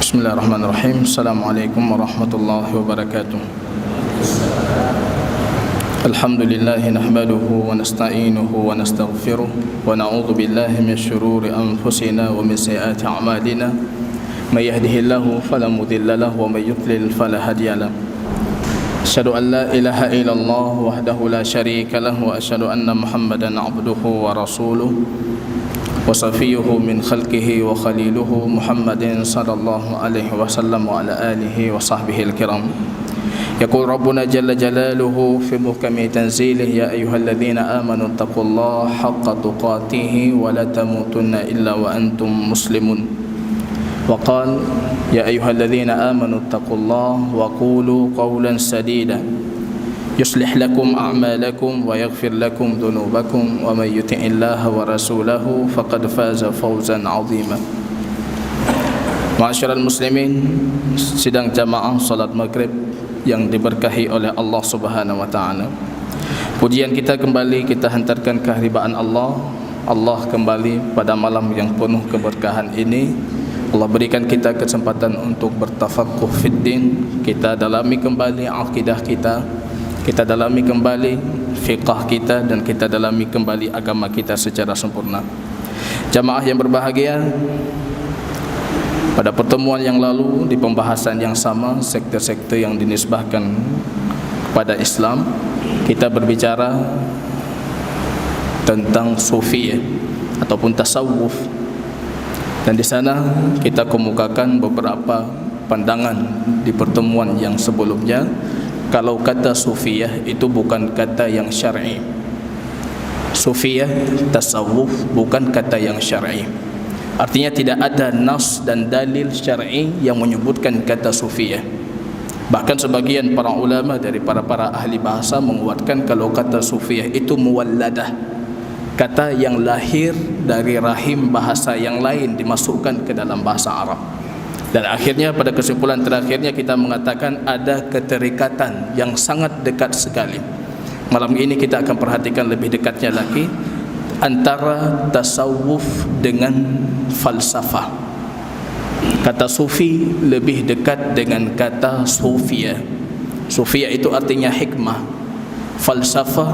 Bismillahirrahmanirrahim. Assalamualaikum warahmatullahi wabarakatuh. Alhamdulillahi nahmaduhu wa nasta'inuhu wa nastaghfiruh wa na'udzu billahi min syururi anfusina wa min sayyiati a'malina. May yahdihillahu fala mudilla lahu wa may yudlil fala hadiya lahu. Asyhadu an la ilaha illallah wahdahu la syarika lahu wa asyhadu anna Muhammadan 'abduhu wa rasuluh wa safiyuhu min khalqihi wa khaliluhu Muhammadin sallallahu alaihi wasallam wa ala alihi wa sahbihi al-kiram. Yaqul Rabbuna jalla jalaluhu fi muhkami tanzilih, ya ayyuhalladzina amanu taqullaha haqqa tuqatih wa la tamutunna illa wa antum muslimun. Wa qala ya ayyuhalladzina amanu taqullaha wa qulu qawlan sadida yuslih lakum a'malakum wa yaghfir lakum dhunubakum wa may yuti'illaha wa rasulahu faqad faza fawzan 'azima. Ma'asyiral muslimin, sidang jamaah salat maghrib yang diberkahi oleh Allah Subhanahu wa taala. Pujian kita kembali kita hantarkan kehadiran Allah. Allah kembali pada malam yang penuh keberkahan ini. Allah berikan kita kesempatan untuk bertafaqquh fid din. Kita dalami kembali akidah kita dalami kembali fiqh kita, dan kita dalami kembali agama kita secara sempurna. Jamaah yang berbahagia, pada pertemuan yang lalu di pembahasan yang sama, sektor-sektor yang dinisbahkan kepada Islam, kita berbicara tentang sufi ataupun tasawuf, dan di sana kita kemukakan beberapa pandangan di pertemuan yang sebelumnya. Kalau kata sufiyah itu bukan kata yang syar'i. Sufiyah, tasawuf bukan kata yang syar'i. Artinya tidak ada nas dan dalil syar'i yang menyebutkan kata sufiyah. Bahkan sebagian para ulama dari para ahli bahasa menguatkan kalau kata sufiyah itu muwalladah, kata yang lahir dari rahim bahasa yang lain dimasukkan ke dalam bahasa Arab. Dan akhirnya pada kesimpulan terakhirnya kita mengatakan ada keterikatan yang sangat dekat sekali. Malam ini kita akan perhatikan lebih dekatnya lagi antara tasawuf dengan falsafah. Kata sufi lebih dekat dengan kata sufiyah. Sufiyah itu artinya hikmah. Falsafah,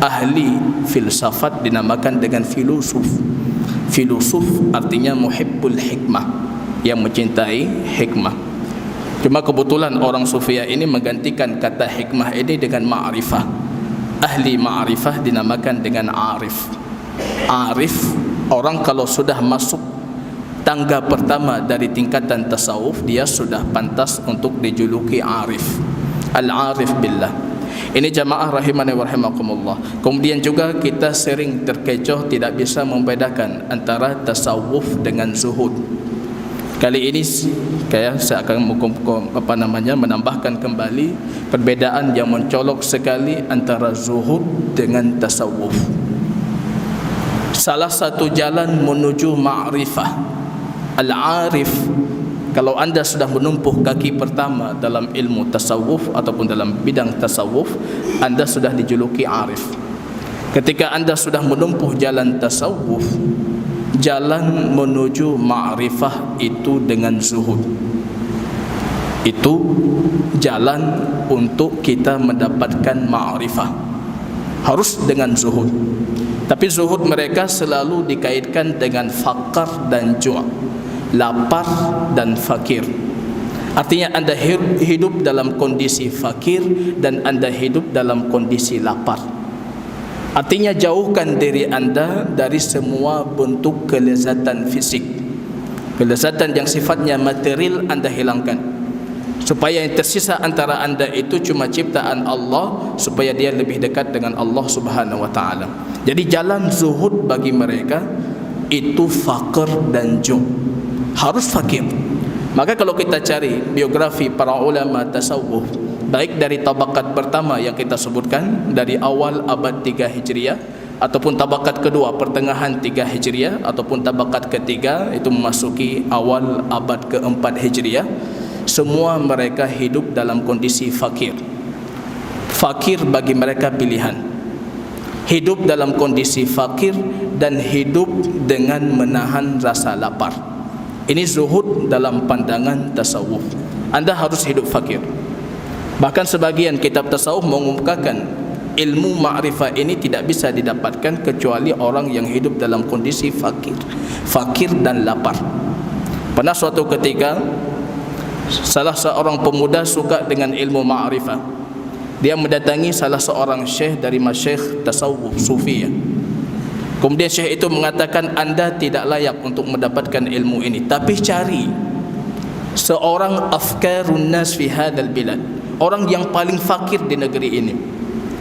ahli filsafat dinamakan dengan filosof. Filosof artinya muhibbul hikmah, yang mencintai hikmah. Cuma kebetulan orang sufiyah ini menggantikan kata hikmah ini dengan ma'rifah. Ahli ma'rifah dinamakan dengan arif. Arif, orang kalau sudah masuk tangga pertama dari tingkatan tasawuf, dia sudah pantas untuk dijuluki arif. Al-arif billah. Ini jamaah rahimani wa rahimakumullah. Kemudian juga kita sering terkecoh tidak bisa membedakan antara tasawuf dengan zuhud. Kali ini saya akan menambahkan kembali perbedaan yang mencolok sekali antara zuhud dengan tasawuf. Salah satu jalan menuju ma'rifah, al-arif. Kalau anda sudah menumpuh kaki pertama dalam ilmu tasawuf ataupun dalam bidang tasawuf, anda sudah dijuluki arif. Ketika anda sudah menumpuh jalan tasawuf, jalan menuju ma'rifah itu dengan zuhud. Itu jalan untuk kita mendapatkan ma'rifah, harus dengan zuhud. Tapi zuhud mereka selalu dikaitkan dengan faqar dan ju', lapar dan fakir. Artinya anda hidup dalam kondisi fakir dan anda hidup dalam kondisi lapar. Artinya jauhkan diri anda dari semua bentuk kelezatan fisik. Kelezatan yang sifatnya material anda hilangkan, supaya yang tersisa antara anda itu cuma ciptaan Allah, supaya dia lebih dekat dengan Allah Subhanahu wa taala. Jadi jalan zuhud bagi mereka itu faqr dan ju', harus fakir. Maka kalau kita cari biografi para ulama tasawuf, baik dari tabakat pertama yang kita sebutkan dari awal abad 3 Hijriah, ataupun tabakat kedua pertengahan 3 Hijriah, ataupun tabakat ketiga itu memasuki awal abad ke-4 Hijriah, semua mereka hidup dalam kondisi fakir. Fakir bagi mereka pilihan. Hidup dalam kondisi fakir dan hidup dengan menahan rasa lapar. Ini zuhud dalam pandangan tasawuf. Anda harus hidup fakir. Bahkan sebagian kitab tasawuf mengumumkakan ilmu ma'rifah ini tidak bisa didapatkan kecuali orang yang hidup dalam kondisi fakir dan lapar. Pernah suatu ketika salah seorang pemuda suka dengan ilmu ma'rifah. Dia mendatangi salah seorang syekh dari masyayikh tasawuf sufi. Kemudian syekh itu mengatakan, anda tidak layak untuk mendapatkan ilmu ini, tapi cari seorang afkarun nas fi hadzal bilad, orang yang paling fakir di negeri ini.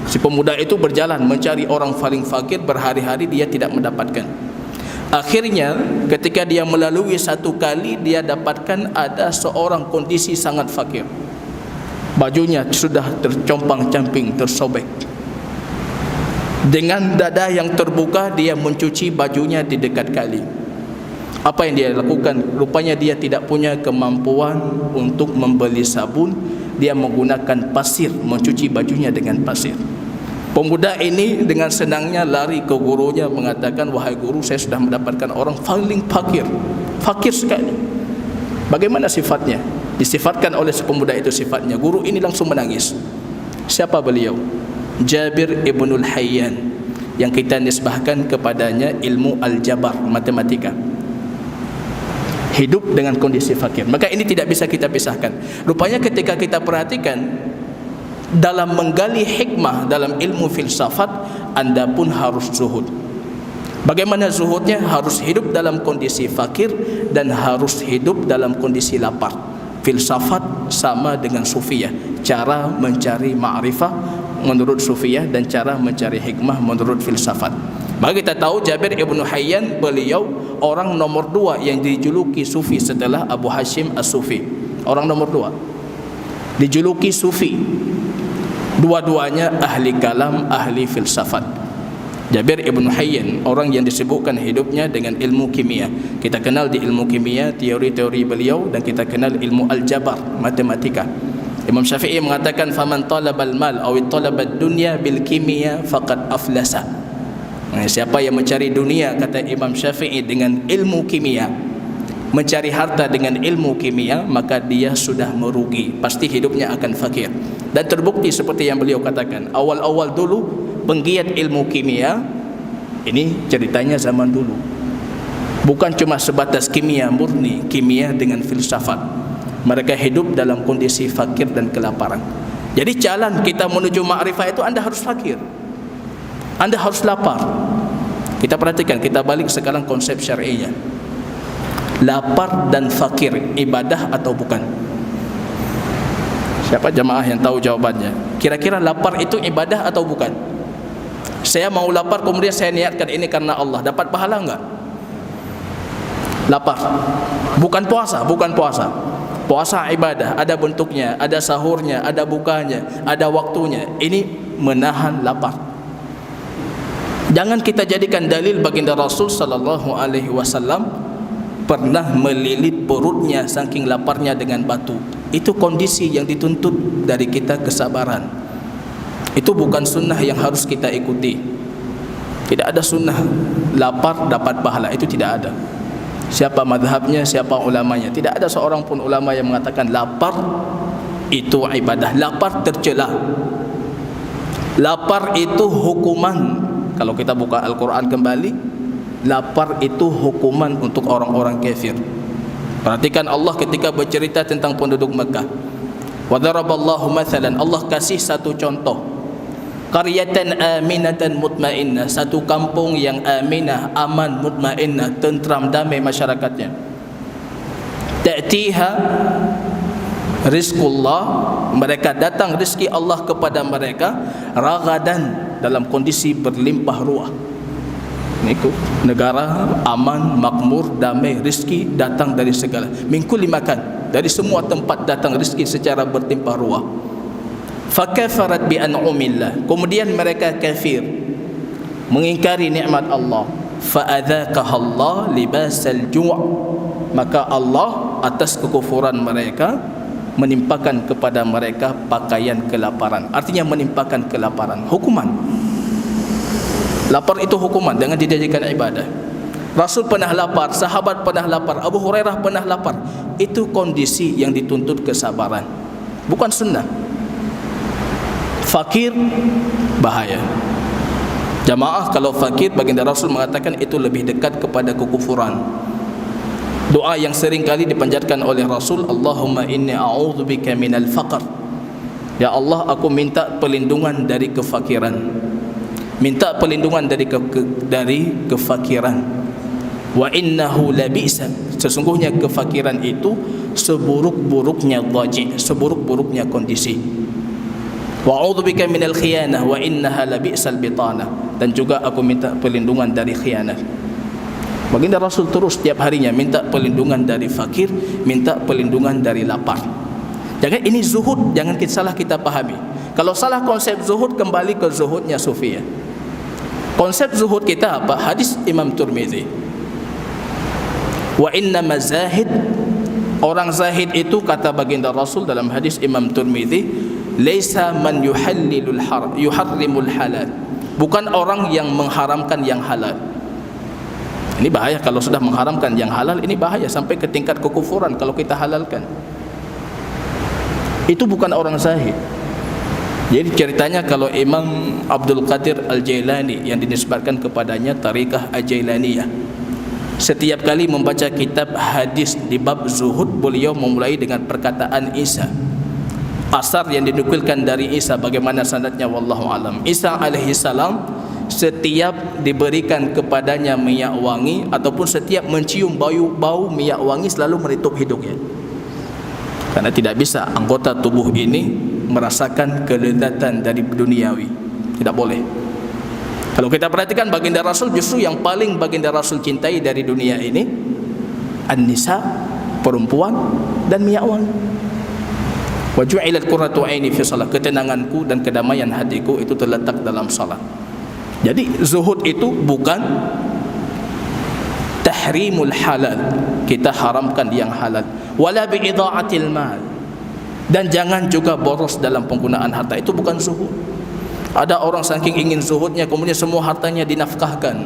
Si pemuda itu berjalan mencari orang paling fakir, berhari-hari dia tidak mendapatkan. Akhirnya ketika dia melalui satu kali, dia dapatkan ada seorang kondisi sangat fakir. Bajunya sudah tercompang-camping, tersobek. Dengan dada yang terbuka, dia mencuci bajunya di dekat kali. Apa yang dia lakukan? Rupanya dia tidak punya kemampuan untuk membeli sabun. Dia menggunakan pasir, mencuci bajunya dengan pasir. Pemuda ini dengan senangnya lari ke gurunya, mengatakan, wahai guru, saya sudah mendapatkan orang paling fakir sekali. Bagaimana sifatnya? Disifatkan oleh si pemuda itu sifatnya. Guru ini langsung menangis. Siapa beliau? Jabir ibnul Hayyan, yang kita nisbahkan kepadanya ilmu aljabar, matematika. Hidup dengan kondisi fakir. Maka ini tidak bisa kita pisahkan. Rupanya ketika kita perhatikan dalam menggali hikmah dalam ilmu filsafat, anda pun harus zuhud. Bagaimana zuhudnya? Harus hidup dalam kondisi fakir dan harus hidup dalam kondisi lapar. Filsafat sama dengan sufiyah, cara mencari ma'rifah menurut sufiyah dan cara mencari hikmah menurut filsafat. Maka kita tahu Jabir ibn Hayyan, beliau orang nomor 2 yang dijuluki sufi setelah Abu Hashim as-Sufi. Orang nomor 2 dijuluki sufi. Dua-duanya ahli kalam, ahli filsafat. Jabir ibn Hayyan, orang yang disebutkan hidupnya dengan ilmu kimia. Kita kenal di ilmu kimia teori-teori beliau, dan kita kenal ilmu aljabar, matematika. Imam Syafi'i mengatakan, faman talabal mal aw talabad dunya bil kimia faqad aflasa. Siapa yang mencari dunia, kata Imam Syafi'i, dengan ilmu kimia, mencari harta dengan ilmu kimia, maka dia sudah merugi, pasti hidupnya akan fakir. Dan terbukti seperti yang beliau katakan, awal-awal dulu penggiat ilmu kimia, ini ceritanya zaman dulu, bukan cuma sebatas kimia murni, kimia dengan filsafat. Mereka hidup dalam kondisi fakir dan kelaparan. Jadi jalan kita menuju ma'rifah itu, anda harus fakir, anda harus lapar. Kita perhatikan, kita balik sekarang konsep syar'inya. Lapar dan fakir, ibadah atau bukan? Siapa jamaah yang tahu jawabannya? Kira-kira lapar itu ibadah atau bukan? Saya mau lapar, kemudian saya niatkan ini karena Allah, dapat pahala enggak? Lapar. Bukan puasa, bukan puasa. Puasa ibadah, ada bentuknya, ada sahurnya, ada bukanya, ada waktunya. Ini menahan lapar. Jangan kita jadikan dalil baginda Rasul sallallahu alaihi wasallam pernah melilit perutnya saking laparnya dengan batu. Itu kondisi yang dituntut dari kita, kesabaran. Itu bukan sunnah yang harus kita ikuti. Tidak ada sunnah lapar dapat pahala, itu tidak ada. Siapa madhabnya, siapa ulamanya? Tidak ada seorang pun ulama yang mengatakan lapar itu ibadah. Lapar tercela. Lapar itu hukuman. Kalau kita buka Al-Quran kembali, lapar itu hukuman untuk orang-orang kafir. Perhatikan Allah ketika bercerita tentang penduduk Mekah. Wa daraballahu mathalan, Allah kasih satu contoh. Qaryatan aminatan mutmainnah, satu kampung yang aminah, aman, mutmainnah, tentram, damai masyarakatnya. Ta'tiha rizqullah, mereka datang rezeki Allah kepada mereka, ragadan, dalam kondisi berlimpah ruah. Niku negara aman, makmur, damai, rezeki datang dari segala, min kulli makan, dari semua tempat datang rezeki secara berlimpah ruah. Fakafarat bi an'umillah, kemudian mereka kafir, mengingkari nikmat Allah. Fa'adzaqaha Allah libasal ju', maka Allah atas kekufuran mereka menimpakan kepada mereka pakaian kelaparan. Artinya menimpakan kelaparan, hukuman. Lapar itu hukuman, jangan dijadikan ibadah. Rasul pernah lapar, sahabat pernah lapar, Abu Hurairah pernah lapar. Itu kondisi yang dituntut kesabaran, bukan sunnah. Fakir bahaya. Jamaah, kalau fakir, baginda Rasul mengatakan itu lebih dekat kepada kekufuran. Doa yang sering kali dipanjatkan oleh Rasul, Allahumma inni a'udzubika minal faqr. Ya Allah, aku minta perlindungan dari kefakiran. Minta perlindungan dari kefakiran. Wa innahu labi'sa, sesungguhnya kefakiran itu seburuk-buruknya dhaji', seburuk-buruknya kondisi. Wa a'udzubika minal khiyanah wa innaha labi'sal bitanah, dan juga aku minta perlindungan dari khianat. Baginda Rasul terus setiap harinya minta perlindungan dari fakir, minta perlindungan dari lapar. Jangan ini zuhud, jangan salah kita pahami. Kalau salah konsep zuhud, kembali ke zuhudnya Sufiyah. Konsep zuhud kita apa? Hadis Imam Tirmizi. Wa inna mazahid, orang zahid itu kata baginda Rasul dalam hadis Imam Tirmizi, laisa man yuharrimul halal, bukan orang yang mengharamkan yang halal. Ini bahaya kalau sudah mengharamkan yang halal, ini bahaya sampai ke tingkat kekufuran kalau kita halalkan. Itu bukan orang zahid. Jadi ceritanya kalau Imam Abdul Qadir Al-Jailani yang dinisbatkan kepadanya Tariqah Al-Jailaniyah, setiap kali membaca kitab hadis di bab zuhud, beliau memulai dengan perkataan Isa. Asar yang dinukilkan dari Isa, bagaimana sanadnya wallahu alam. Isa alaihi salam setiap diberikan kepadanya minyak wangi ataupun setiap mencium bau minyak wangi selalu menutup hidungnya. Karena tidak bisa anggota tubuh ini merasakan kelezatan dari duniawi. Tidak boleh. Kalau kita perhatikan baginda Rasul, justru yang paling baginda Rasul cintai dari dunia ini an-nisa, perempuan, dan minyak wangi. Wa ju'ilat qurratu aini fi shalah, ketenanganku dan kedamaian hatiku itu terletak dalam salat. Jadi zuhud itu bukan tahrimul halal, kita haramkan yang halal, wala bi'idha'atil mal, dan jangan juga boros dalam penggunaan harta. Itu bukan zuhud. Ada orang saking ingin zuhudnya kemudian semua hartanya dinafkahkan.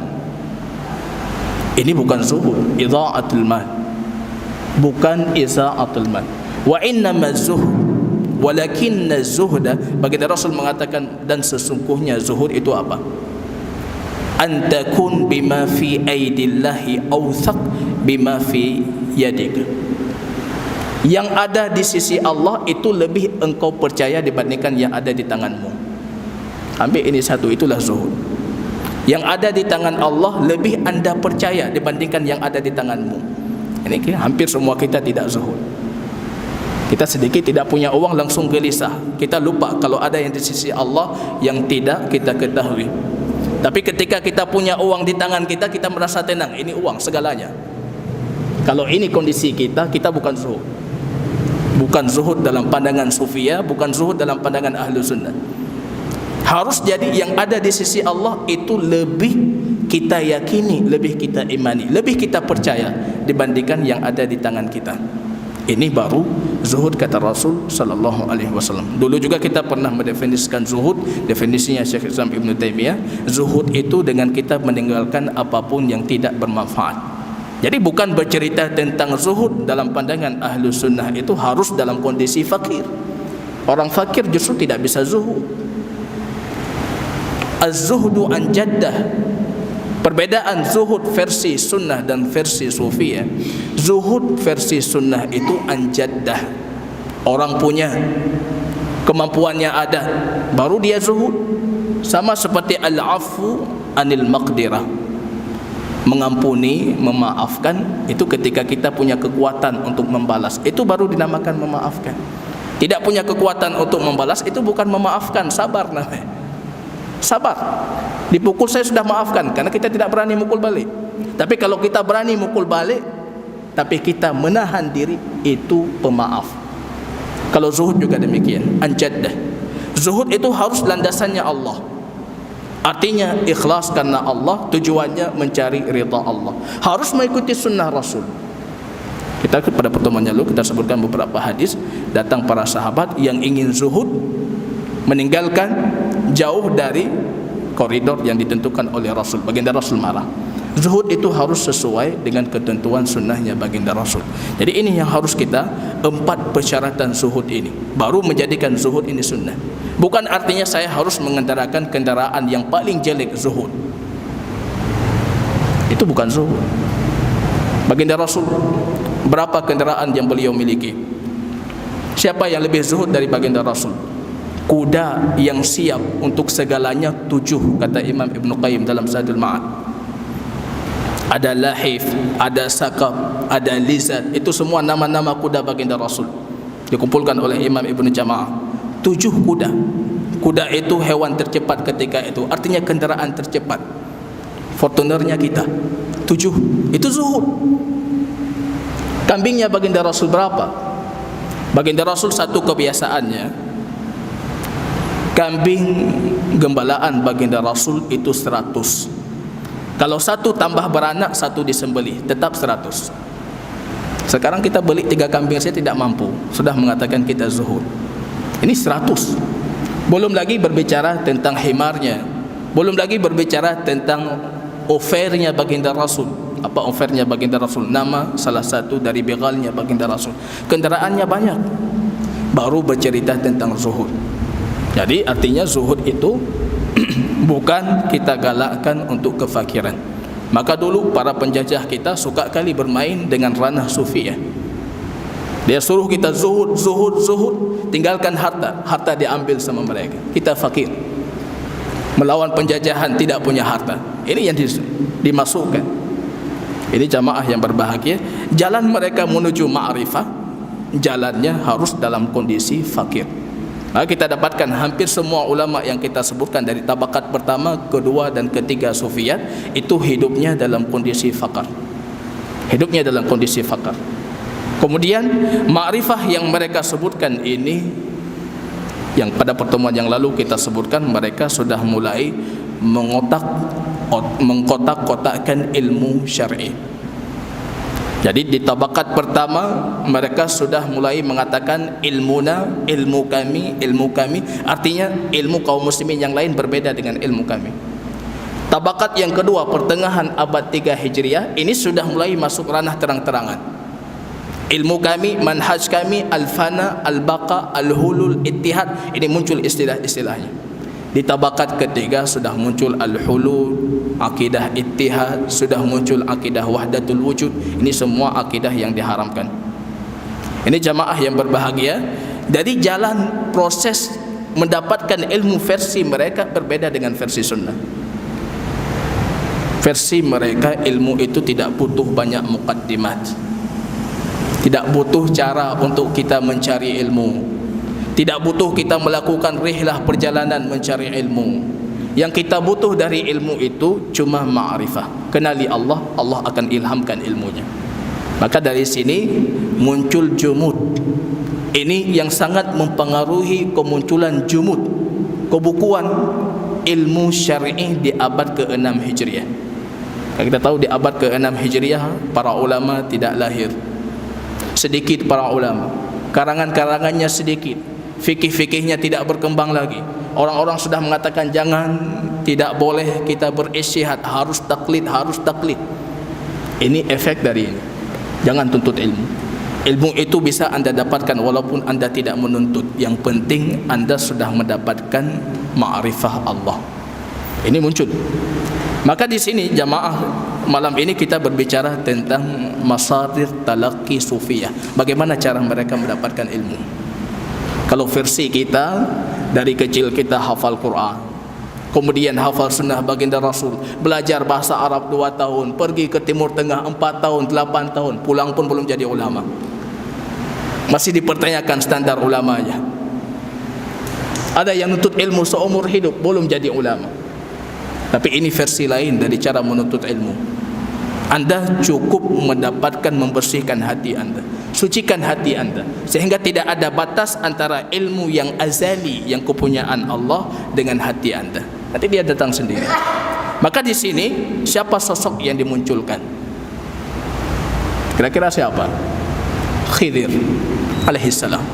Ini bukan zuhud, idha'atul mal, bukan iza'atul mal. Wa innama zuhud walakinna zuhda, baginda Rasul mengatakan, dan sesungguhnya zuhud itu apa? Antakun bima fi aidillahi awthaq bima fi yadik. Yang ada di sisi Allah itu lebih engkau percaya dibandingkan yang ada di tanganmu. Ambil ini satu, itulah zuhud. Yang ada di tangan Allah lebih anda percaya dibandingkan yang ada di tanganmu. Ini hampir semua kita tidak zuhud. Kita sedikit tidak punya uang langsung gelisah. Kita lupa kalau ada yang di sisi Allah yang tidak kita ketahui. Tapi ketika kita punya uang di tangan kita, kita merasa tenang. Ini uang segalanya. Kalau ini kondisi kita, kita bukan zuhud. Bukan zuhud dalam pandangan Sufiyah, bukan zuhud dalam pandangan Ahlu Sunnah. Harus jadi yang ada di sisi Allah itu lebih kita yakini, lebih kita imani, lebih kita percaya dibandingkan yang ada di tangan kita. Ini baru zuhud kata Rasul sallallahu alaihi wasallam. Dulu juga kita pernah mendefinisikan zuhud, definisinya Syekh Islam Ibn Taimiyah. Zuhud itu dengan kita meninggalkan apapun yang tidak bermanfaat. Jadi bukan bercerita tentang zuhud dalam pandangan Ahlu Sunnah itu harus dalam kondisi fakir. Orang fakir justru tidak bisa zuhud. Az-zuhdu an jaddah. Perbedaan zuhud versi sunnah dan versi sufiyah. Zuhud versi sunnah itu an jaddah. Orang punya, kemampuannya ada, baru dia zuhud. Sama seperti al-afu anil maqdirah, mengampuni, memaafkan. Itu ketika kita punya kekuatan untuk membalas, itu baru dinamakan memaafkan. Tidak punya kekuatan untuk membalas, itu bukan memaafkan, sabar namanya. Sabar. Dipukul saya sudah maafkan karena kita tidak berani mukul balik. Tapi kalau kita berani mukul balik tapi kita menahan diri, itu pemaaf. Kalau zuhud juga demikian, anjaddah. Zuhud itu harus landasannya Allah. Artinya ikhlas karena Allah, tujuannya mencari ridha Allah. Harus mengikuti sunnah Rasul. Kita pada pertemuan lalu kita sebutkan beberapa hadis, datang para sahabat yang ingin zuhud, meninggalkan jauh dari koridor yang ditentukan oleh Rasul. Baginda Rasul marah. Zuhud itu harus sesuai dengan ketentuan sunnahnya baginda Rasul. Jadi ini yang harus kita, 4 persyaratan zuhud ini, baru menjadikan zuhud ini sunnah. Bukan artinya saya harus mengendarakan kendaraan yang paling jelek zuhud. Itu bukan zuhud. Baginda Rasul, berapa kendaraan yang beliau miliki? Siapa yang lebih zuhud dari baginda Rasul? Kuda yang siap untuk segalanya 7, kata Imam Ibn Qayyim dalam Zadul Ma'ad. Ada lahif, ada sakab, ada lizat. Itu semua nama-nama kuda baginda Rasul, dikumpulkan oleh Imam Ibn Jama'ah. 7 kuda. Kuda itu hewan tercepat ketika itu, artinya kendaraan tercepat. Fortunernya kita 7. Itu zuhud. Kambingnya baginda Rasul berapa? Baginda Rasul satu kebiasaannya, kambing gembalaan baginda Rasul itu 100. Kalau 1 tambah beranak, 1 disembelih, tetap 100. Sekarang kita beli 3 kambing, saya tidak mampu, sudah mengatakan kita zuhud. Ini 100. Belum lagi berbicara tentang himarnya, belum lagi berbicara tentang ofernya baginda Rasul. Apa ofernya baginda Rasul? Nama salah satu dari begalnya baginda Rasul. Kendaraannya banyak, baru bercerita tentang zuhud. Jadi artinya zuhud itu bukan kita galakkan untuk kefakiran. Maka dulu para penjajah kita suka kali bermain dengan ranah sufi ya. Dia suruh kita zuhud, zuhud, zuhud, tinggalkan harta. Harta diambil sama mereka. Kita fakir, melawan penjajahan, tidak punya harta. Ini yang dimasukkan. Ini jamaah yang berbahagia. Jalan mereka menuju ma'rifah, jalannya harus dalam kondisi fakir. Kita dapatkan hampir semua ulama yang kita sebutkan dari tabakat pertama, kedua dan ketiga sufiyat, itu hidupnya dalam kondisi fakir. Hidupnya dalam kondisi fakir. Kemudian ma'rifah yang mereka sebutkan ini, yang pada pertemuan yang lalu kita sebutkan, mereka sudah mulai mengkotak-kotakkan ilmu syar'i. Jadi di tabakat pertama mereka sudah mulai mengatakan ilmuna, ilmu kami, artinya ilmu kaum muslimin yang lain berbeda dengan ilmu kami. Tabakat yang kedua pertengahan abad 3 Hijriah, ini sudah mulai masuk ranah terang-terangan. Ilmu kami, manhaj kami, al-fana, al-baqa, al-hulul, ittihad, ini muncul istilah-istilahnya. Di tabakat ketiga sudah muncul al-hulul, akidah ittihad, sudah muncul akidah wahdatul wujud. Ini semua akidah yang diharamkan. Ini jamaah yang berbahagia. Dari jalan proses mendapatkan ilmu versi mereka berbeda dengan versi sunnah. Versi mereka ilmu itu tidak butuh banyak muqaddimat, tidak butuh cara untuk kita mencari ilmu, tidak butuh kita melakukan rihlah perjalanan mencari ilmu. Yang kita butuh dari ilmu itu cuma ma'rifah. Kenali Allah, Allah akan ilhamkan ilmunya. Maka dari sini muncul jumud. Ini yang sangat mempengaruhi kemunculan jumud, kebukuan ilmu syar'i di abad ke-6 Hijriah. Kita tahu di abad ke-6 Hijriah para ulama tidak lahir. Sedikit para ulama, karangan-karangannya sedikit, fikih-fikihnya tidak berkembang lagi. Orang-orang sudah mengatakan jangan, tidak boleh kita berijtihad, harus taklid, harus taklid. Ini efek dari ini. Jangan tuntut ilmu. Ilmu itu bisa anda dapatkan walaupun anda tidak menuntut. Yang penting anda sudah mendapatkan ma'rifah Allah. Ini muncul. Maka di sini jamaah malam ini kita berbicara tentang masadir talaqi sufiyah. Bagaimana cara mereka mendapatkan ilmu? Kalau versi kita, dari kecil kita hafal Quran, kemudian hafal sunnah baginda Rasul, belajar bahasa Arab 2 tahun, pergi ke Timur Tengah 4 tahun, 8 tahun, pulang pun belum jadi ulama. Masih dipertanyakan standar ulamanya. Ada yang nuntut ilmu seumur hidup belum jadi ulama. Tapi ini versi lain dari cara menuntut ilmu. Anda cukup mendapatkan membersihkan hati anda, sucikan hati anda, sehingga tidak ada batas antara ilmu yang azali, yang kepunyaan Allah, dengan hati anda. Nanti dia datang sendiri. Maka di sini siapa sosok yang dimunculkan? Kira-kira siapa? Khidir alaihissalam.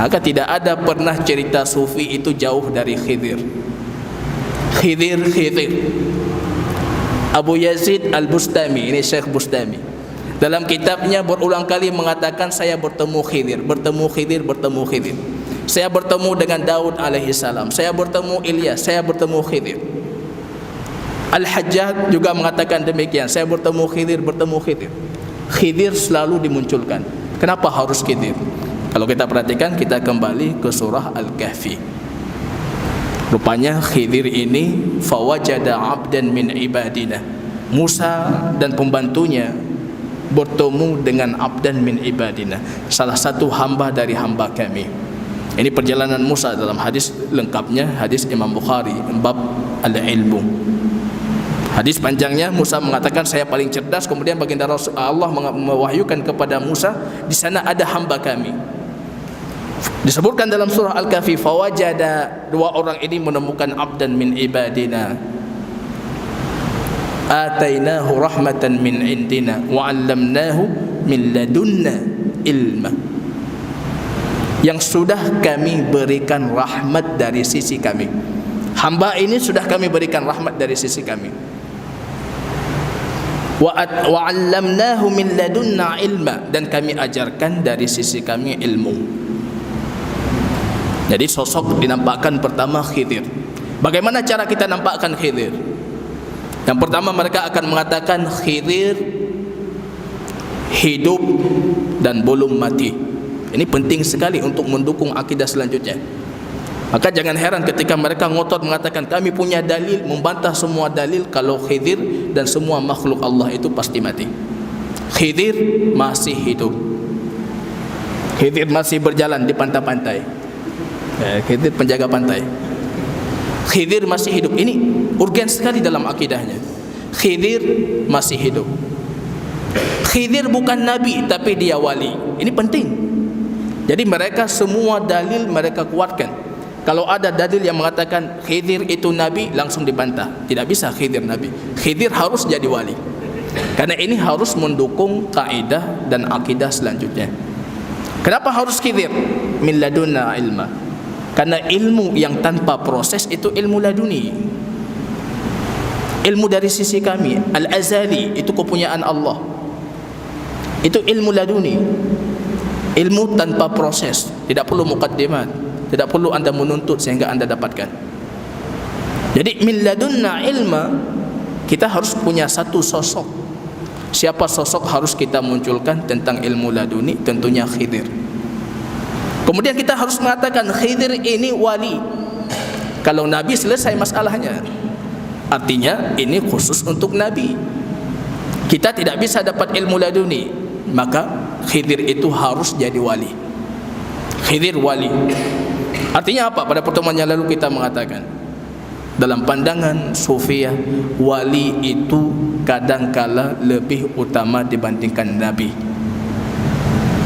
Maka tidak ada pernah cerita sufi itu jauh dari Khidir. Khidir. Abu Yazid Al-Bustami, ini Syekh Bustami, dalam kitabnya berulang kali mengatakan saya bertemu Khidir, bertemu Khidir, bertemu Khidir. Saya bertemu dengan Daud alaihi salam, saya bertemu Ilyas, saya bertemu Khidir. Al-Hajjaj juga mengatakan demikian, saya bertemu Khidir, bertemu Khidir. Khidir selalu dimunculkan. Kenapa harus Khidir? Kalau kita perhatikan, kita kembali ke surah Al-Kahfi. Rupanya Khidir ini fawajada 'abdan min ibadina. Musa dan pembantunya bertemu dengan 'abdan min ibadina, salah satu hamba dari hamba kami. Ini perjalanan Musa dalam hadis lengkapnya, hadis Imam Bukhari, bab al-ilmu. Hadis panjangnya, Musa mengatakan saya paling cerdas, kemudian baginda Allah mewahyukan kepada Musa, di sana ada hamba kami. Disebutkan dalam surah Al-Kahfi, fawajada, dua orang ini menemukan 'abdan min ibadina atainahu rahmatan min indina wa 'allamnahu min ladunna ilma. Yang sudah kami berikan rahmat dari sisi kami. Hamba ini sudah kami berikan rahmat dari sisi kami. Wa 'allamnahu min ladunna ilma, dan kami ajarkan dari sisi kami ilmu. Jadi sosok dinampakkan pertama Khidir. Bagaimana cara kita nampakkan Khidir? Yang pertama, mereka akan mengatakan Khidir hidup dan belum mati. Ini penting sekali untuk mendukung akidah selanjutnya. Maka jangan heran ketika mereka ngotot mengatakan kami punya dalil, membantah semua dalil kalau Khidir dan semua makhluk Allah itu pasti mati. Khidir masih hidup. Khidir masih berjalan di pantai-pantai. Khidir penjaga pantai. Khidir masih hidup. Ini urgen sekali dalam akidahnya. Khidir masih hidup. Khidir bukan nabi, tapi dia wali. Ini penting. Jadi mereka semua dalil mereka kuatkan. Kalau ada dalil yang mengatakan Khidir itu nabi, langsung dibantah. Tidak bisa Khidir nabi. Khidir harus jadi wali. Karena ini harus mendukung kaidah dan akidah selanjutnya. Kenapa harus Khidir? Min ladunna ilma. Karena ilmu yang tanpa proses itu ilmu laduni. Ilmu dari sisi kami, al-azali, itu kepunyaan Allah. Itu ilmu laduni. Ilmu tanpa proses, tidak perlu muqaddimat, tidak perlu anda menuntut sehingga anda dapatkan. Jadi min ladunna ilma, kita harus punya satu sosok. Siapa sosok harus kita munculkan tentang ilmu laduni? Tentunya Khidir. Kemudian kita harus mengatakan Khidir ini wali. Kalau nabi selesai masalahnya. Artinya ini khusus untuk nabi. Kita tidak bisa dapat ilmu laduni, maka Khidir itu harus jadi wali. Khidir wali. Artinya apa? Pada pertemuan yang lalu kita mengatakan, dalam pandangan Sufiyah, wali itu kadangkala lebih utama dibandingkan nabi.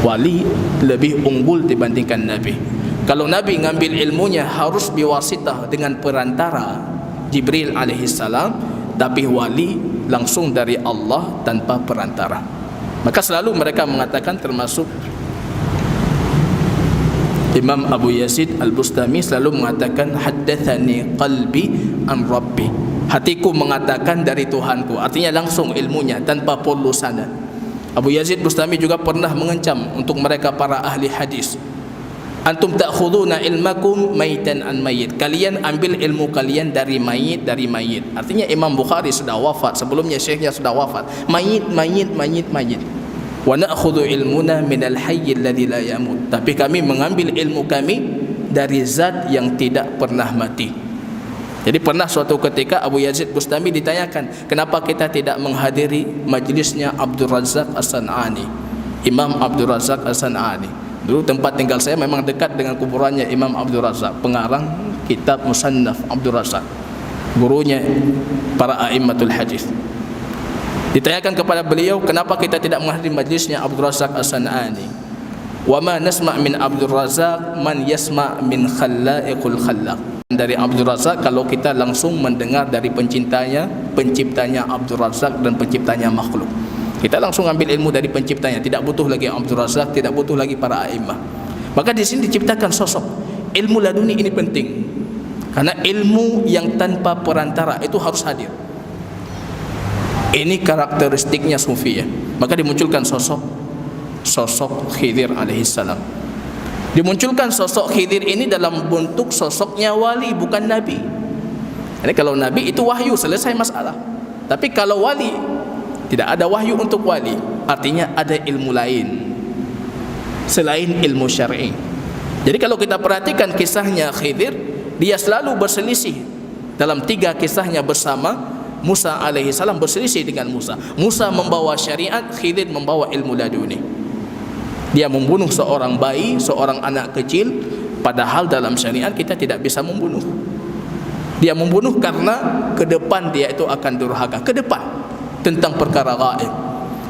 Wali lebih unggul dibandingkan nabi. Kalau nabi ngambil ilmunya harus biwasitah dengan perantara Jibril alaihissalam, tapi wali langsung dari Allah tanpa perantara. Maka selalu mereka mengatakan, termasuk Imam Abu Yazid Al-Bustami selalu mengatakan haddatsani qalbi an rabbi. Hatiku mengatakan dari Tuhanku. Artinya langsung ilmunya tanpa perlu sanad. Abu Yazid Bustami juga pernah mengancam untuk mereka para ahli hadis. Antum ta'khuduna ilmakum maitan an mayyit. Kalian ambil ilmu kalian dari mayit, dari mayit. Artinya Imam Bukhari sudah wafat, sebelumnya syekhnya sudah wafat. Mayit. Wa na'khudhu ilmuna minal hayy alladhi la yamut. Tapi kami mengambil ilmu kami dari zat yang tidak pernah mati. Jadi pernah suatu ketika Abu Yazid Bustami ditanyakan, kenapa kita tidak menghadiri majlisnya Abdul Razak As-San'ani, Imam Abdul Razak As-San'ani. Dulu tempat tinggal saya memang dekat dengan kuburannya Imam Abdul Razak, pengarang kitab Musannaf Abdul Razak, gurunya para a'immatul hadis. Ditanyakan kepada beliau, kenapa kita tidak menghadiri majlisnya Abdul Razak As-San'ani? Wa ma nasma' min Abdul Razak man yasma' min khallaiqul khallaq. Dari Abdul Razak, kalau kita langsung mendengar dari penciptanya Abdul Razak dan penciptanya makhluk, kita langsung ambil ilmu dari penciptanya, tidak butuh lagi Abdul Razak, tidak butuh lagi para a'immah. Maka di sini diciptakan sosok ilmu laduni. Ini penting karena ilmu yang tanpa perantara itu harus hadir. Ini karakteristiknya sufi ya. Maka dimunculkan sosok Khidir alaihissalam. Dimunculkan sosok Khidir ini dalam bentuk sosoknya wali, bukan nabi. Ini kalau nabi itu wahyu, selesai masalah. Tapi kalau wali, tidak ada wahyu untuk wali. Artinya ada ilmu lain selain ilmu syar'i. Jadi kalau kita perhatikan kisahnya Khidir, dia selalu berselisih. Dalam 3 kisahnya bersama Musa alaihissalam, berselisih dengan Musa. Musa membawa syariat, Khidir membawa ilmu laduni. Dia membunuh seorang bayi, seorang anak kecil, padahal dalam syariat kita tidak bisa membunuh. Dia membunuh karena ke depan dia itu akan durhaka, ke depan, tentang perkara gaib.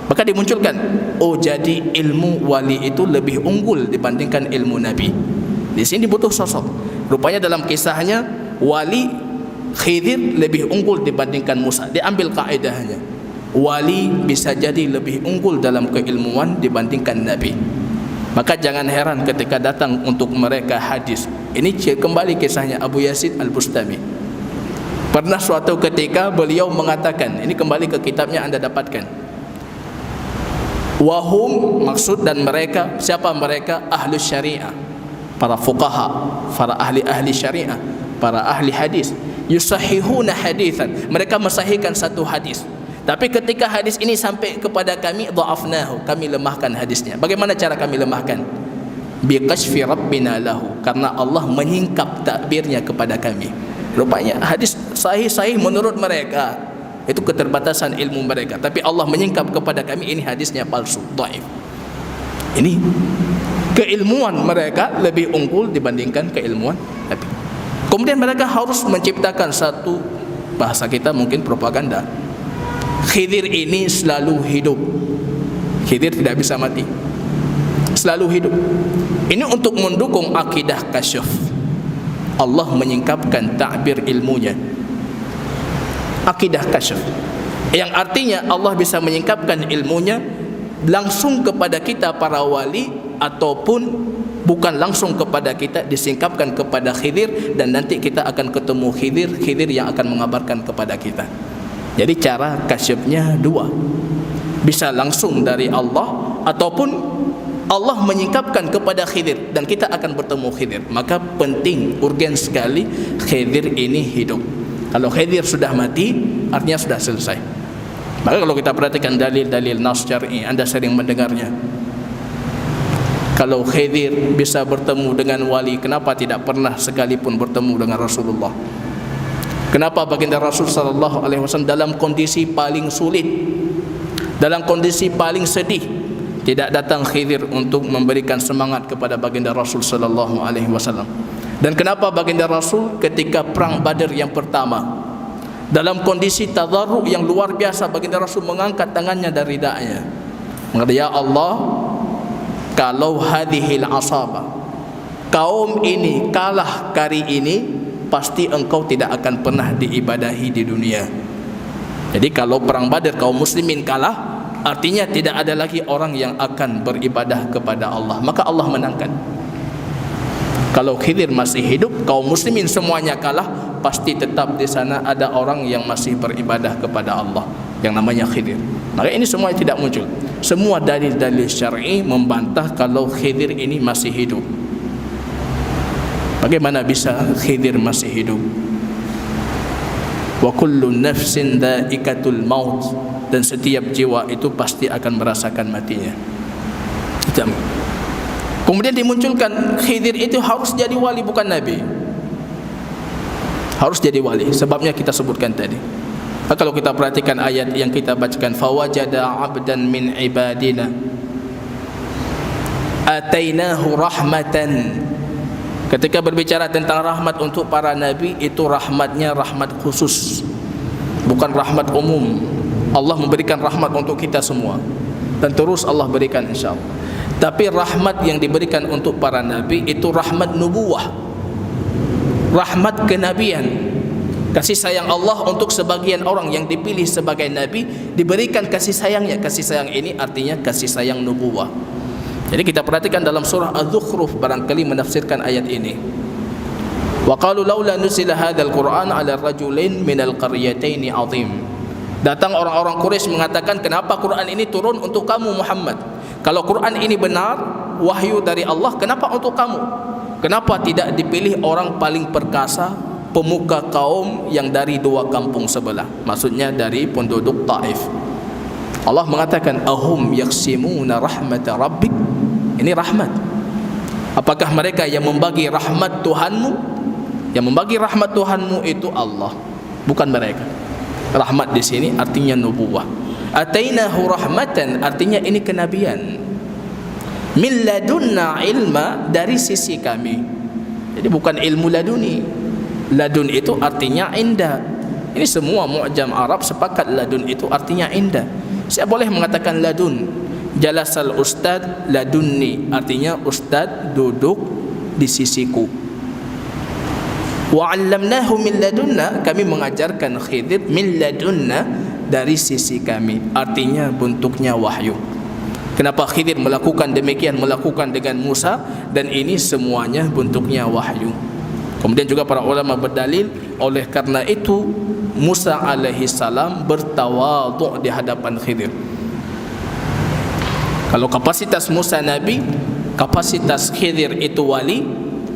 Maka dimunculkan, oh jadi ilmu wali itu lebih unggul dibandingkan ilmu nabi. Di sini butuh sosok. Rupanya dalam kisahnya wali Khidir lebih unggul dibandingkan Musa. Diambil kaidahnya, wali bisa jadi lebih unggul dalam keilmuan dibandingkan nabi. Maka jangan heran ketika datang untuk mereka hadis. Ini kembali kisahnya Abu Yazid Al-Bustami. Pernah suatu ketika beliau mengatakan, ini kembali ke kitabnya Anda dapatkan, wahum, maksud dan mereka, siapa mereka? Ahlu syariah, para fuqaha, para ahli syariah, para ahli hadis. Yusahihuna hadithan, mereka mensahihkan satu hadis. Tapi ketika hadis ini sampai kepada kami, dha'afnahu, kami lemahkan hadisnya. Bagaimana cara kami lemahkan? Biqashfi rabbina lahu, karena Allah menyingkap takbirnya kepada kami. Rupanya hadis sahih menurut mereka, itu keterbatasan ilmu mereka, tapi Allah menyingkap kepada kami, ini hadisnya palsu, dhaif. Ini keilmuan mereka lebih unggul dibandingkan keilmuan Nabi. Kemudian mereka harus menciptakan satu, bahasa kita mungkin propaganda. Khidir ini selalu hidup. Khidir tidak bisa mati, selalu hidup. Ini untuk mendukung akidah kasyaf. Allah menyingkapkan takbir ilmunya, akidah kasyaf, yang artinya Allah bisa menyingkapkan ilmunya langsung kepada kita para wali, ataupun bukan langsung kepada kita, disingkapkan kepada Khidir, dan nanti kita akan ketemu Khidir yang akan mengabarkan kepada kita. Jadi cara kasyafnya 2, bisa langsung dari Allah, ataupun Allah menyingkapkan kepada Khidir dan kita akan bertemu Khidir. Maka penting, urgen sekali Khidir ini hidup. Kalau Khidir sudah mati, artinya sudah selesai. Maka kalau kita perhatikan dalil-dalil nas syar'i, Anda sering mendengarnya. Kalau Khidir bisa bertemu dengan wali, kenapa tidak pernah sekalipun bertemu dengan Rasulullah? Kenapa baginda Rasul sallallahu alaihi wasallam dalam kondisi paling sulit, dalam kondisi paling sedih, tidak datang Khidir untuk memberikan semangat kepada baginda Rasul sallallahu alaihi wasallam? Dan kenapa baginda Rasul ketika perang Badar yang pertama, dalam kondisi tadarruk yang luar biasa, baginda Rasul mengangkat tangannya dari ridanya, mengatakan, ya Allah, kalau hadhil asaba, kaum ini kalah kali ini, pasti engkau tidak akan pernah diibadahi di dunia. Jadi kalau perang Badar kaum muslimin kalah, artinya tidak ada lagi orang yang akan beribadah kepada Allah, maka Allah menangkan. Kalau Khidir masih hidup, kaum muslimin semuanya kalah, pasti tetap di sana ada orang yang masih beribadah kepada Allah, yang namanya Khidir. Maka ini semua tidak muncul. Semua dalil-dalil syar'i membantah kalau Khidir ini masih hidup. Bagaimana bisa Khidir masih hidup? Wa kullu nafsin dha'iqatul maut, dan setiap jiwa itu pasti akan merasakan matinya. Kemudian dimunculkan Khidir itu harus jadi wali, bukan nabi. Harus jadi wali, sebabnya kita sebutkan tadi. Nah, kalau kita perhatikan ayat yang kita bacakan, fawajada 'abdan min ibadina atainahu rahmatan. Ketika berbicara tentang rahmat untuk para nabi, itu rahmatnya rahmat khusus, bukan rahmat umum. Allah memberikan rahmat untuk kita semua, dan terus Allah berikan insyaallah. Tapi rahmat yang diberikan untuk para nabi itu rahmat nubuwah, rahmat kenabian. Kasih sayang Allah untuk sebagian orang yang dipilih sebagai nabi, diberikan kasih sayangnya. Kasih sayang ini artinya kasih sayang nubuwah. Jadi kita perhatikan dalam surah Az-Zukhruf, barangkali menafsirkan ayat ini. Wa qalu laula nuzila hadzal Qur'an 'ala rajulain minal qaryataini 'azim. Datang orang-orang Quraisy mengatakan, kenapa Quran ini turun untuk kamu Muhammad? Kalau Quran ini benar, wahyu dari Allah, kenapa untuk kamu? Kenapa tidak dipilih orang paling perkasa, pemuka kaum yang dari dua kampung sebelah? Maksudnya dari penduduk Taif. Allah mengatakan, ahum yaksimuna rahmata rabbik. Ini rahmat. Apakah mereka yang membagi rahmat Tuhanmu? Yang membagi rahmat Tuhanmu itu Allah, bukan mereka. Rahmat di sini artinya nubuwah. Atainahu rahmatan artinya ini kenabian. Min ladunna ilma, dari sisi kami. Jadi bukan ilmu laduni. Ladun itu artinya indah. Ini semua mu'jam Arab sepakat ladun itu artinya indah. Saya boleh mengatakan ladun. Jalasal ustad ladunni, artinya ustad duduk di sisiku. Wa 'allamnahu min ladunna, kami mengajarkan Khidir min ladunna, dari sisi kami, artinya bentuknya wahyu. Kenapa Khidir melakukan demikian, melakukan dengan Musa, dan ini semuanya bentuknya wahyu. Kemudian juga para ulama berdalil, oleh karena itu Musa alaihi salam bertawadhu di hadapan Khidir. Kalau kapasitas Musa nabi, kapasitas Khidir itu wali,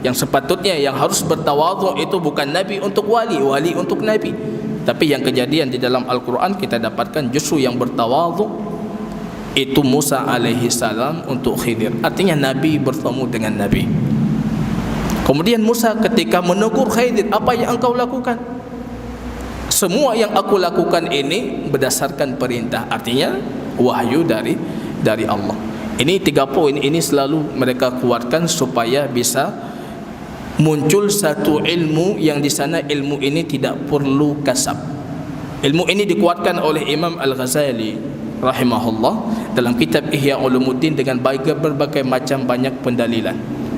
yang sepatutnya yang harus bertawadhu itu bukan nabi untuk wali, wali untuk nabi. Tapi yang kejadian di dalam Al-Quran kita dapatkan justru yang bertawadhu itu Musa alaihi salam untuk Khidir. Artinya nabi bertemu dengan nabi. Kemudian Musa ketika menegur Khidir, apa yang engkau lakukan? Semua yang aku lakukan ini berdasarkan perintah, artinya wahyu dari Allah. Ini 3 poin ini selalu mereka kuatkan supaya bisa muncul satu ilmu yang di sana ilmu ini tidak perlu kasab. Ilmu ini dikuatkan oleh Imam Al-Ghazali rahimahullah dalam kitab Ihya Ulumuddin dengan berbagai macam banyak pendalilan.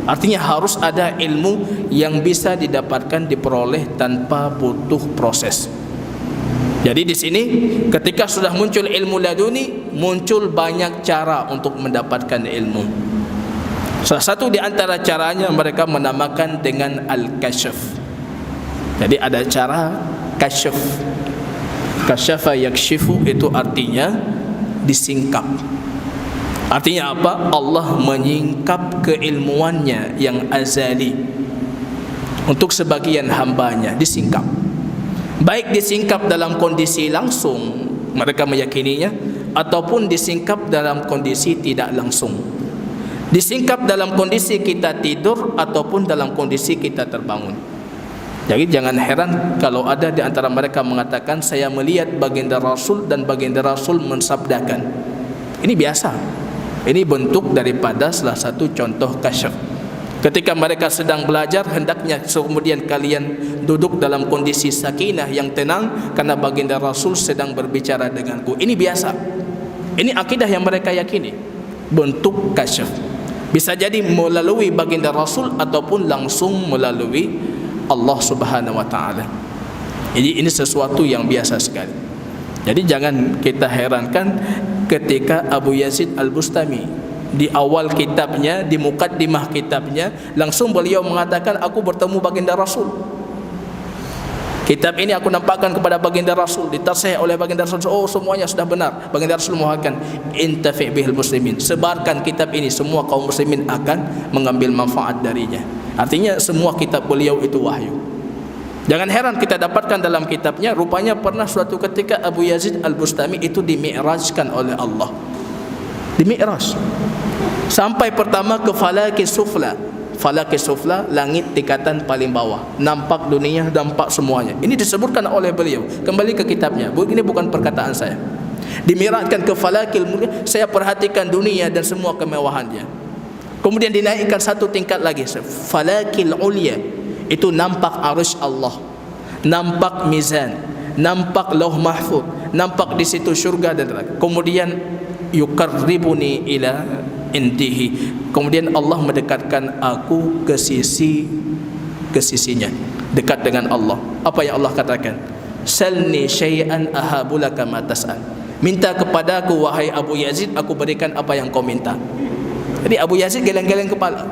Artinya harus ada ilmu yang bisa didapatkan, diperoleh tanpa butuh proses. Jadi di sini ketika sudah muncul ilmu laduni, muncul banyak cara untuk mendapatkan ilmu. Salah satu di antara caranya mereka menamakan dengan al-kasyaf. Jadi ada cara kasyaf. Kasyafa yakshifu itu artinya disingkap. Artinya apa? Allah menyingkap keilmuannya yang azali untuk sebagian hambanya, disingkap. Baik disingkap dalam kondisi langsung mereka meyakininya, ataupun disingkap dalam kondisi tidak langsung. Disingkap dalam kondisi kita tidur ataupun dalam kondisi kita terbangun. Jadi jangan heran kalau ada di antara mereka mengatakan, saya melihat baginda Rasul dan baginda Rasul mensabdakan. Ini biasa. Ini bentuk daripada salah satu contoh kasyaf. Ketika mereka sedang belajar, hendaknya kemudian kalian duduk dalam kondisi sakinah yang tenang karena baginda Rasul sedang berbicara denganku. Ini biasa. Ini akidah yang mereka yakini. Bentuk kasyaf. Bisa jadi melalui baginda Rasul ataupun langsung melalui Allah Subhanahu wa taala. Jadi ini sesuatu yang biasa sekali. Jadi jangan kita herankan ketika Abu Yazid Al-Bustami di awal kitabnya, di mukaddimah kitabnya, langsung beliau mengatakan, aku bertemu baginda Rasul. Kitab ini aku nampakkan kepada baginda Rasul, ditasih oleh baginda Rasul. Oh, semuanya sudah benar. Baginda Rasul mengatakan, intafi' bihil muslimin. Sebarkan kitab ini, semua kaum muslimin akan mengambil manfaat darinya. Artinya semua kitab beliau itu wahyu. Jangan heran kita dapatkan dalam kitabnya, rupanya pernah suatu ketika Abu Yazid Al-Bustami itu dimi'rajkan oleh Allah. Dimi'raj sampai pertama ke falaki sufla. Falaki sufla, langit tingkatan paling bawah, nampak dunia, nampak semuanya. Ini disebutkan oleh beliau. Kembali ke kitabnya, ini bukan perkataan saya. Dimi'rajkan ke falakil mulia, saya perhatikan dunia dan semua kemewahannya. Kemudian dinaikkan satu tingkat lagi, falakil ulia, itu nampak arsh Allah, nampak mizan, nampak lauh mahfuz, nampak di situ syurga dan neraka. Kemudian yuqarribuni ila indihi, kemudian Allah mendekatkan aku ke sisinya, dekat dengan Allah. Apa yang Allah katakan? Salni syai'an ahabulaka ma tas'al. Minta kepadaku wahai Abu Yazid, aku berikan apa yang kau minta. Jadi Abu Yazid geleng-geleng kepala.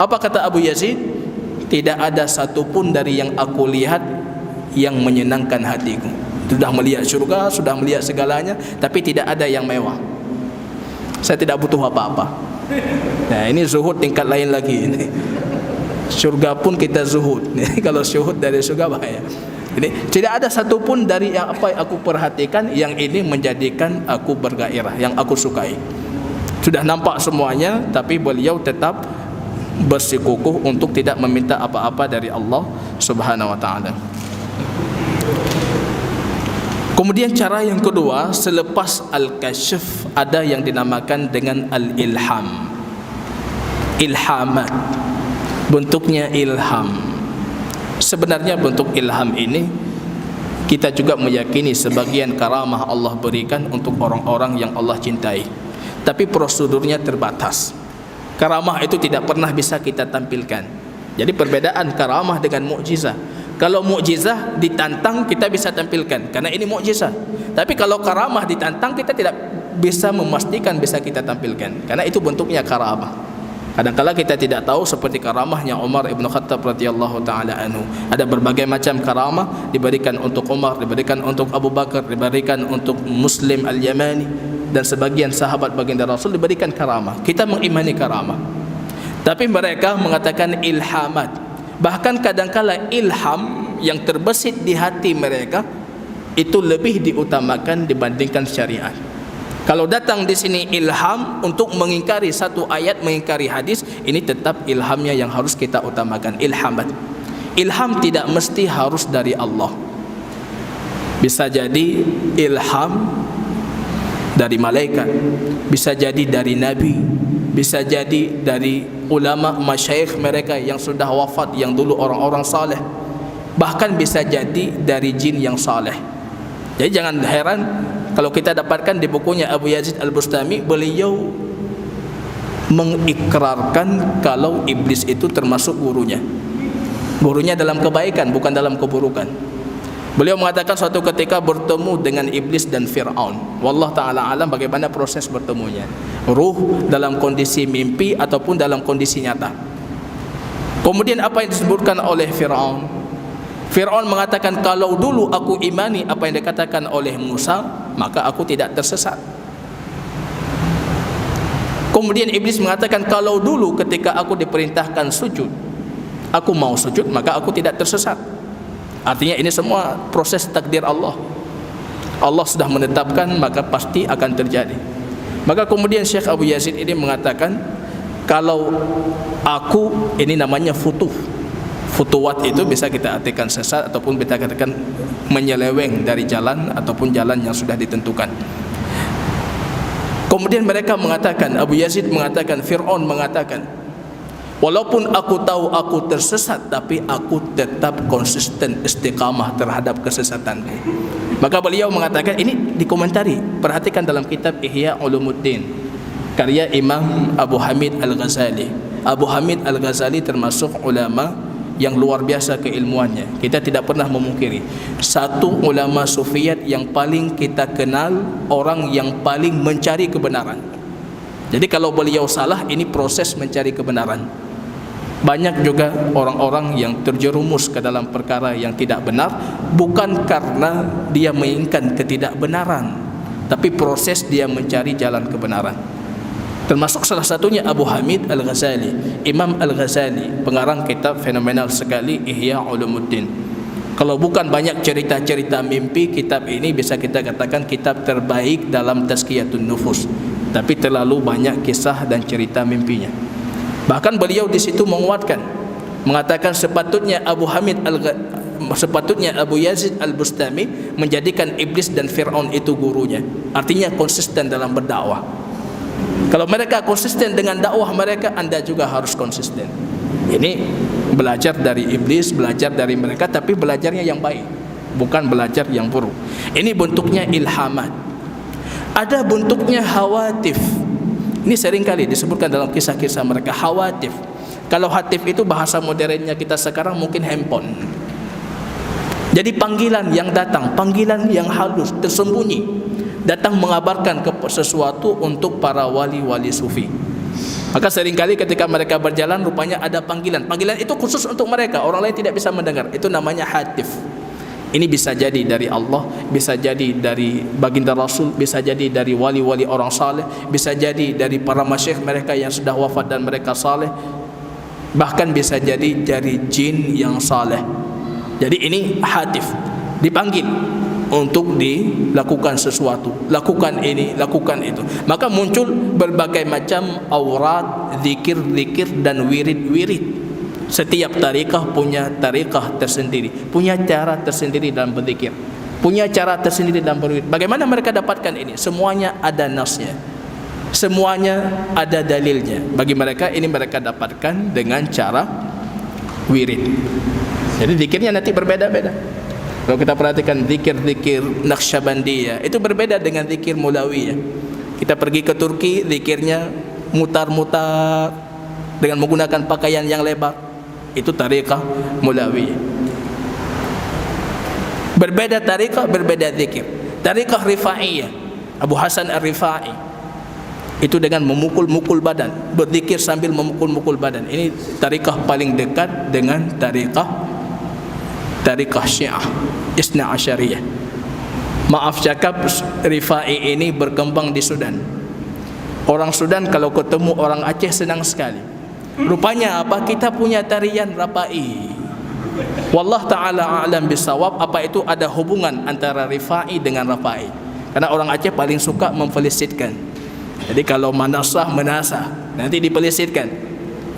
Apa kata Abu Yazid? Tidak ada satupun dari yang aku lihat yang menyenangkan hatiku. Sudah melihat syurga, sudah melihat segalanya, tapi tidak ada yang mewah. Saya tidak butuh apa-apa. Nah, ini zuhud tingkat lain lagi ini. Syurga pun kita zuhud. Kalau zuhud dari syurga bahaya. Jadi tidak ada satupun dari yang apa yang aku perhatikan yang ini menjadikan aku bergairah, yang aku sukai. Sudah nampak semuanya, tapi beliau tetap bersikukuh untuk tidak meminta apa-apa dari Allah Subhanahu wa taala. Kemudian cara yang kedua, selepas al-kasyf ada yang dinamakan dengan al-ilham. Ilhamat. Bentuknya ilham. Sebenarnya bentuk ilham ini kita juga meyakini sebagian karamah Allah berikan untuk orang-orang yang Allah cintai. Tapi prosedurnya terbatas. Karamah itu tidak pernah bisa kita tampilkan. Jadi perbedaan karamah dengan mukjizah. Kalau mukjizah ditantang kita bisa tampilkan karena ini mukjizah. Tapi kalau karamah ditantang kita tidak bisa memastikan bisa kita tampilkan karena itu bentuknya karamah. Kadang-kala kita tidak tahu seperti karamahnya Umar ibn Khattab radhiyallahu taala anhu. Ada berbagai macam karamah diberikan untuk Umar, diberikan untuk Abu Bakar, diberikan untuk Muslim al-Yamani dan sebagian sahabat baginda Rasul diberikan karamah. Kita mengimani karamah. Tapi mereka mengatakan ilhamat. Bahkan kadangkala ilham yang terbesit di hati mereka itu lebih diutamakan dibandingkan syariat. Kalau datang di sini ilham untuk mengingkari satu ayat, mengingkari hadis, ini tetap ilhamnya yang harus kita utamakan, ilhamat. Ilham tidak mesti harus dari Allah. Bisa jadi ilham dari malaikat, bisa jadi dari nabi, bisa jadi dari ulama masyayikh mereka yang sudah wafat, yang dulu orang-orang saleh, bahkan bisa jadi dari jin yang saleh. Jadi jangan heran kalau kita dapatkan di bukunya Abu Yazid Al-Bustami, beliau mengikrarkan kalau iblis itu termasuk gurunya. Gurunya dalam kebaikan, bukan dalam keburukan. Beliau mengatakan suatu ketika bertemu dengan iblis dan Fir'aun. Wallah ta'ala alam bagaimana proses bertemunya. Ruh dalam kondisi mimpi ataupun dalam kondisi nyata. Kemudian apa yang disebutkan oleh Fir'aun? Fir'aun mengatakan kalau dulu aku imani apa yang dikatakan oleh Musa, maka aku tidak tersesat. Kemudian iblis mengatakan kalau dulu ketika aku diperintahkan sujud, aku mau sujud maka aku tidak tersesat. Artinya ini semua proses takdir Allah. Allah sudah menetapkan maka pasti akan terjadi. Maka kemudian Syekh Abu Yazid ini mengatakan kalau aku, ini namanya futuh. Futuwat itu bisa kita artikan sesat ataupun kita katakan menyeleweng dari jalan ataupun jalan yang sudah ditentukan. Kemudian mereka mengatakan, Abu Yazid mengatakan, Fir'aun mengatakan, walaupun aku tahu aku tersesat, tapi aku tetap konsisten istiqamah terhadap kesesatanku. Maka beliau mengatakan, ini dikomentari, perhatikan dalam kitab Ihya Ulumuddin karya Imam Abu Hamid Al-Ghazali. Abu Hamid Al-Ghazali termasuk ulama yang luar biasa keilmuannya. Kita tidak pernah memungkiri satu ulama sufiyat yang paling kita kenal, orang yang paling mencari kebenaran. Jadi kalau beliau salah, ini proses mencari kebenaran. Banyak juga orang-orang yang terjerumus ke dalam perkara yang tidak benar, bukan karena dia menginginkan ketidakbenaran, tapi proses dia mencari jalan kebenaran. Termasuk salah satunya Abu Hamid Al-Ghazali, Imam Al-Ghazali, pengarang kitab fenomenal sekali Ihya Ulumuddin. Kalau bukan banyak cerita-cerita mimpi, kitab ini bisa kita katakan kitab terbaik dalam tazkiyatun nufus. Tapi terlalu banyak kisah dan cerita mimpinya. Bahkan beliau di situ menguatkan, mengatakan sepatutnya Abu Yazid Al-Bustami menjadikan iblis dan Fir'aun itu gurunya. Artinya konsisten dalam berdakwah. Kalau mereka konsisten dengan dakwah mereka, anda juga harus konsisten. Ini belajar dari iblis, belajar dari mereka, tapi belajarnya yang baik, bukan belajar yang buruk. Ini bentuknya ilhamat. Ada bentuknya hawatif. Ini seringkali disebutkan dalam kisah-kisah mereka, hawatif. Kalau hatif itu bahasa modernnya kita sekarang mungkin handphone. Jadi panggilan yang datang, panggilan yang halus, tersembunyi, datang mengabarkan sesuatu untuk para wali-wali sufi. Maka seringkali ketika mereka berjalan rupanya ada panggilan. Panggilan itu khusus untuk mereka, orang lain tidak bisa mendengar. Itu namanya hatif. Ini bisa jadi dari Allah, bisa jadi dari baginda Rasul, bisa jadi dari wali-wali orang saleh, bisa jadi dari para masyayikh mereka yang sudah wafat dan mereka saleh, bahkan bisa jadi dari jin yang saleh. Jadi ini hatif, dipanggil untuk dilakukan sesuatu, lakukan ini, lakukan itu. Maka muncul berbagai macam aurat, zikir-zikir dan wirid-wirid. Setiap tariqah punya tariqah tersendiri, punya cara tersendiri dalam berzikir, punya cara tersendiri dalam berwirid. Bagaimana mereka dapatkan ini? Semuanya ada nasnya, semuanya ada dalilnya. Bagi mereka ini mereka dapatkan dengan cara wirid. Jadi zikirnya nanti berbeda-beda. Kalau kita perhatikan zikir-zikir Naqsyabandiyah itu berbeda dengan zikir Mulawiyah. Kita pergi ke Turki, zikirnya mutar-mutar dengan menggunakan pakaian yang lebar. Itu tariqah Mulawiyah. Berbeda tariqah, berbeda zikir. Tariqah Rifa'iyah, Abu Hasan Ar-Rifa'i, itu dengan memukul-mukul badan, berzikir sambil memukul-mukul badan. Ini tariqah paling dekat dengan tariqah Syiah Isna Asyariyah. Maaf cakap, Rifa'i ini berkembang di Sudan. Orang Sudan kalau ketemu orang Aceh senang sekali. Rupanya apa? Kita punya tarian Rapai. Wallah ta'ala a'lam bisawab, apa itu ada hubungan antara Rifa'i dengan Rapai. Karena orang Aceh paling suka memfelisitkan. Jadi kalau manasah, menasah, nanti difelisitkan.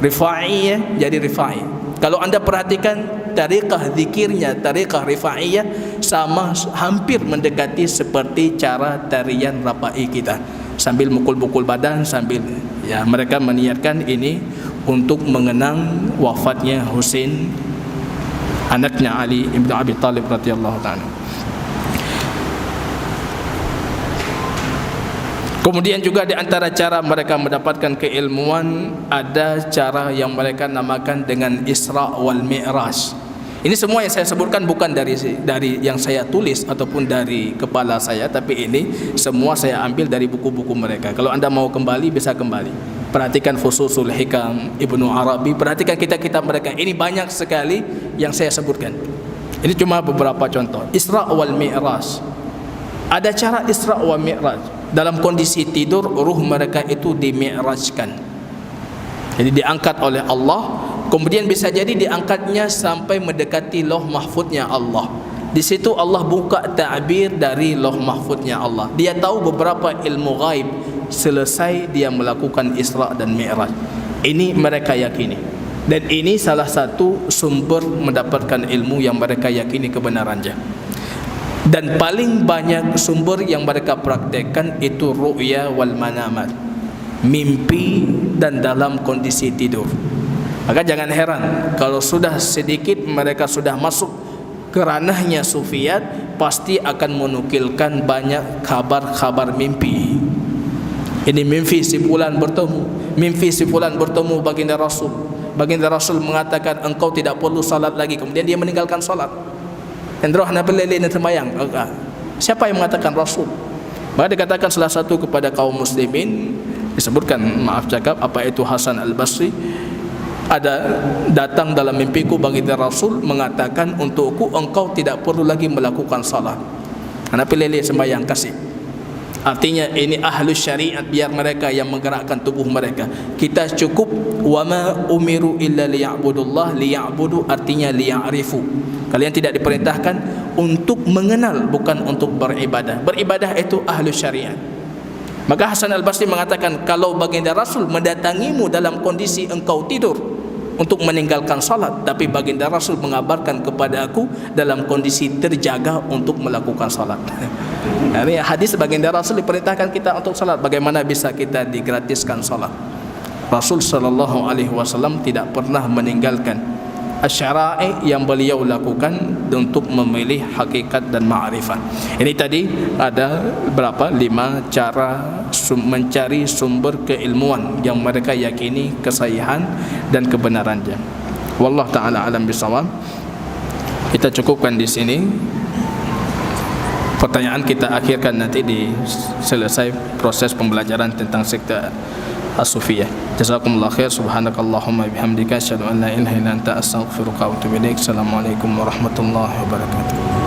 Rifa'i ya, jadi Rifa'i. Kalau anda perhatikan tariqah zikirnya, tariqah Rifa'iyah sama, hampir mendekati seperti cara tarian Rapai kita. Sambil mukul-mukul badan, sambil ya mereka meniatkan ini untuk mengenang wafatnya Husain, anaknya Ali ibn Abi Talib radhiyallahu ta'ala. Kemudian juga di antara cara mereka mendapatkan keilmuan, ada cara yang mereka namakan dengan Isra wal Mi'raj. Ini semua yang saya sebutkan bukan dari yang saya tulis ataupun dari kepala saya, tapi ini semua saya ambil dari buku-buku mereka. Kalau anda mau kembali, bisa kembali. Perhatikan Fususul Hikam Ibnu Arabi, perhatikan kitab-kitab mereka. Ini banyak sekali yang saya sebutkan. Ini cuma beberapa contoh. Isra wal Mi'raj. Ada cara Isra wal Mi'raj. Dalam kondisi tidur, ruh mereka itu dimi'rajkan. Jadi diangkat oleh Allah. Kemudian bisa jadi diangkatnya sampai mendekati Lauh Mahfudnya Allah. Di situ Allah buka ta'bir dari Lauh Mahfudnya Allah. Dia tahu beberapa ilmu ghaib selesai dia melakukan Isra dan Mi'raj. Ini mereka yakini. Dan ini salah satu sumber mendapatkan ilmu yang mereka yakini kebenarannya. Dan paling banyak sumber yang mereka praktekkan itu ru'ya wal manamat, mimpi dan dalam kondisi tidur. Maka jangan heran kalau sudah sedikit mereka sudah masuk ke ranahnya sufiyat, pasti akan menukilkan banyak kabar-kabar mimpi. Ini mimpi si fulan bertemu, mimpi si fulan bertemu baginda Rasul. Baginda Rasul mengatakan engkau tidak perlu salat lagi, kemudian dia meninggalkan salat. Endroh nabil lilin termayang. Siapa yang mengatakan Rasul? Maka dikatakan salah satu kepada kaum muslimin, disebutkan maaf cakap, apa itu Hasan Al-Basri, ada datang dalam mimpiku baginda Rasul mengatakan untukku engkau tidak perlu lagi melakukan salat. Karena pilih sembahyang kasih. Artinya ini ahlu syariat, biar mereka yang menggerakkan tubuh mereka. Kita cukup wama umiru illa liya'budullah, liya'budu artinya liya'rifu. Kalian tidak diperintahkan untuk mengenal, bukan untuk beribadah. Beribadah itu ahlu syariat. Maka Hasan Al-Basri mengatakan kalau baginda Rasul mendatangimu dalam kondisi engkau tidur untuk meninggalkan salat, tapi baginda Rasul mengabarkan kepada aku dalam kondisi terjaga untuk melakukan salat. Ini hadis baginda Rasul diperintahkan kita untuk salat. Bagaimana bisa kita digratiskan salat? Rasul sallallahu alaihi wasallam tidak pernah meninggalkan asy-syara'i yang beliau lakukan untuk memilih hakikat dan ma'rifat. Ini tadi ada berapa? 5 cara mencari sumber keilmuan yang mereka yakini kesahihan dan kebenarannya. Wallah taala alam bisawab. Kita cukupkan di sini. Pertanyaan kita akhirkan nanti di selesai proses pembelajaran tentang sekte As-Sufiyah. Jazakumullah khair. Subhanakallahumma bihamdika asyhadu an la ilaha illa anta astaghfiruka wa atubu ilaik. Assalamualaikum warahmatullahi wabarakatuh.